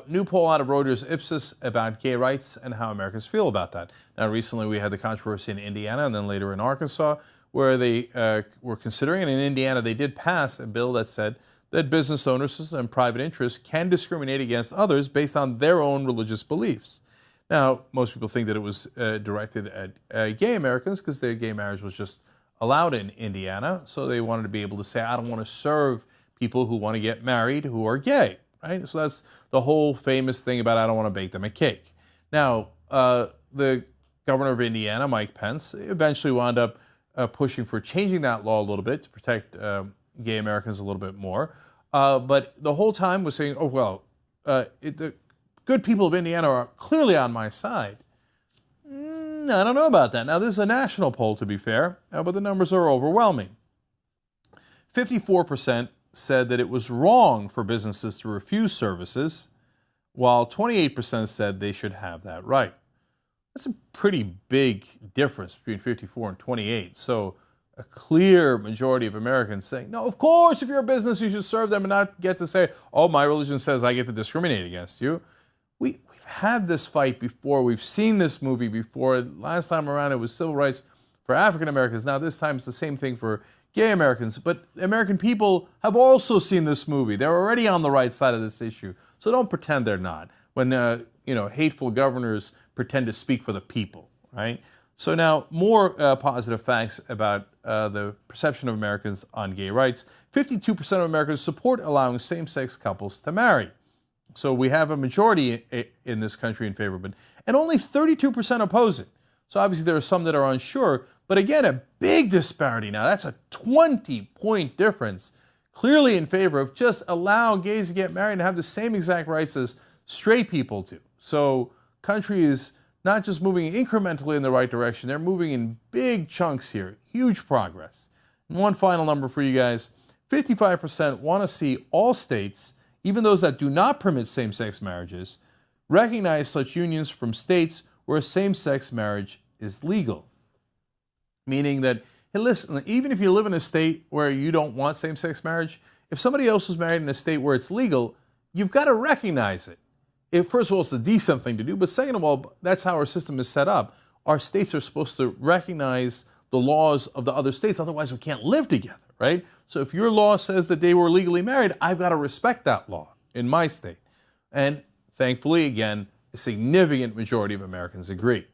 new poll out of Reuters Ipsos about gay rights and how Americans feel about that. Now, recently we had the controversy in Indiana and then later in Arkansas, where they were considering, and in Indiana they did pass a bill that said that business owners and private interests can discriminate against others based on their own religious beliefs. Now, most people think that it was directed at gay Americans because their gay marriage was just allowed in Indiana, so they wanted to be able to say, I don't want to serve people who want to get married who are gay, right? So that's the whole famous thing about I don't want to bake them a cake. Now, the governor of Indiana, Mike Pence, eventually wound up pushing for changing that law a little bit to protect gay Americans a little bit more. But the whole time was saying, oh, well, the good people of Indiana are clearly on my side. I don't know about that. Now, this is a national poll, to be fair, but the numbers are overwhelming. 54% said that it was wrong for businesses to refuse services, while 28% said they should have that right. That's a pretty big difference between 54 and 28. So a clear majority of Americans saying, no, of course, if you're a business, you should serve them and not get to say, oh, my religion says I get to discriminate against you. We've had this fight before. We've seen this movie before. Last time around, it was civil rights for African Americans. Now, this time, it's the same thing for gay Americans. But American people have also seen this movie. They're already on the right side of this issue. So don't pretend they're not. When, hateful governors pretend to speak for the people, right? So now, more positive facts about the perception of Americans on gay rights. 52% of Americans support allowing same-sex couples to marry. So we have a majority in this country in favor of it, and only 32% oppose it. So obviously there are some that are unsure, but again, a big disparity now. That's a 20-point difference, clearly in favor of just allow gays to get married and have the same exact rights as straight people do. So country is not just moving incrementally in the right direction, they're moving in big chunks here. Huge progress. And one final number for you guys. 55% want to see all states, even those that do not permit same-sex marriages, recognize such unions from states where same-sex marriage is legal. Meaning that, hey, listen, even if you live in a state where you don't want same-sex marriage, if somebody else was married in a state where it's legal, you've got to recognize it. First of all, it's a decent thing to do, but second of all, that's how our system is set up. Our states are supposed to recognize the laws of the other states, otherwise we can't live together, right? So if your law says that they were legally married, I've got to respect that law in my state. And thankfully, again, a significant majority of Americans agree.